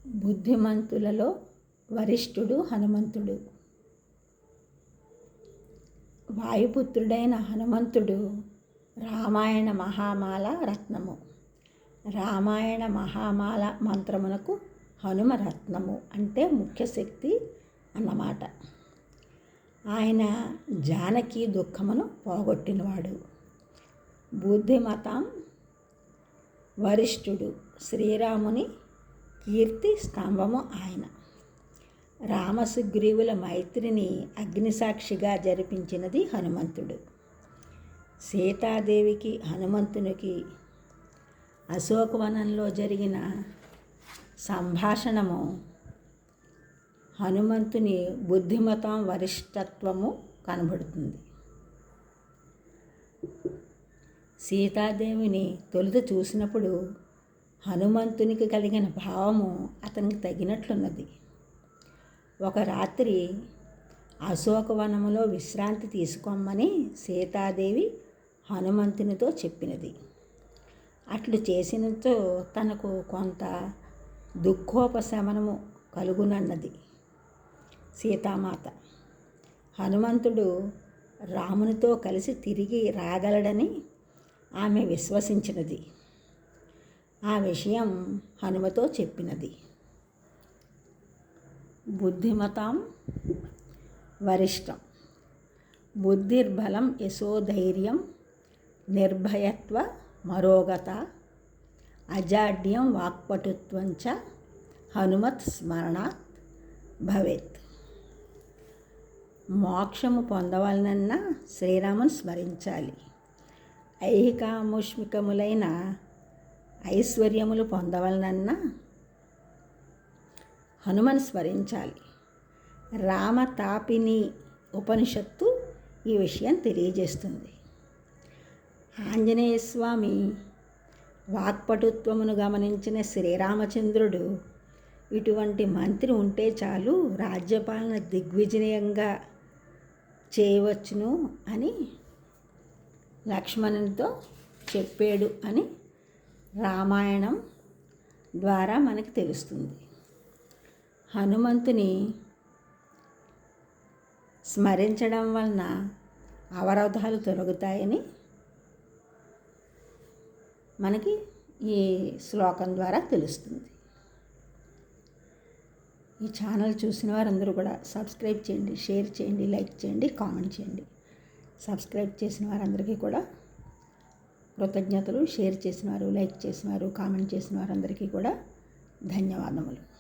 బుద్ధిమంతులలో వరిష్ఠుడు హనుమంతుడు. వాయుపుత్రుడైన హనుమంతుడు రామాయణ మహామాల రత్నము. రామాయణ మహామాల మంత్రమునకు హనుమ రత్నము అంటే ముఖ్య శక్తి అన్నమాట. ఆయన జానకి దుఃఖమును పోగొట్టినవాడు. బుద్ధిమతాం వరిష్ఠుడు, శ్రీరాముని కీర్తి స్తంభము ఆయన. రామసుగ్రీవుల మైత్రిని అగ్నిసాక్షిగా జరిపించినది హనుమంతుడు. సీతాదేవికి హనుమంతునికి అశోకవనంలో జరిగిన సంభాషణము హనుమంతుని బుద్ధిమతం వరిష్ఠత్వము కనబడుతుంది. సీతాదేవిని తొలుత చూసినప్పుడు హనుమంతునికి కలిగిన భావము అతనికి తగినట్లున్నది. ఒక రాత్రి అశోకవనములో విశ్రాంతి తీసుకోమని సీతాదేవి హనుమంతునితో చెప్పినది. అట్లు చేసినతో తనకు కొంత దుఃఖోపశమనము కలుగునన్నది సీతామాత. హనుమంతుడు రామునితో కలిసి తిరిగి రాగలడని ఆమె విశ్వసించినది. ఆ విషయం హనుమతో చెప్పినది. బుద్ధిమతాం వరిష్టం. బుద్ధిర్బలం యశోధైర్యం నిర్భయత్వ మరోగత అజాడ్యం వాక్పటుత్వంచ హనుమత్ స్మరణాత్ భవేత్. మోక్షము పొందవలనన్నా శ్రీరాముని స్మరించాలి. ఐహికాముష్మికములైన ఐశ్వర్యములు పొందవలనన్నా హనుమని స్మరించాలి. రామతాపిని ఉపనిషత్తు ఈ విషయం తెలియజేస్తుంది. ఆంజనేయస్వామి వాక్పటుత్వమును గమనించిన శ్రీరామచంద్రుడు ఇటువంటి మంత్రి ఉంటే చాలు, రాజ్యపాలన దిగ్విజయంగా చేయవచ్చును అని లక్ష్మణునితో చెప్పాడు అని రామాయణం ద్వారా మనకి తెలుస్తుంది. హనుమంతుని స్మరించడం వలన అవరోధాలు తొలగుతాయని మనకి ఈ శ్లోకం ద్వారా తెలుస్తుంది. ఈ ఛానల్ చూసిన వారందరూ కూడా సబ్స్క్రైబ్ చేయండి, షేర్ చేయండి, లైక్ చేయండి, కామెంట్ చేయండి. సబ్స్క్రైబ్ చేసిన వారందరికీ కూడా కృతజ్ఞతలు. షేర్ చేసిన వారు, లైక్ చేసిన వారు, కామెంట్ చేసిన వారందరికీ కూడా ధన్యవాదములు.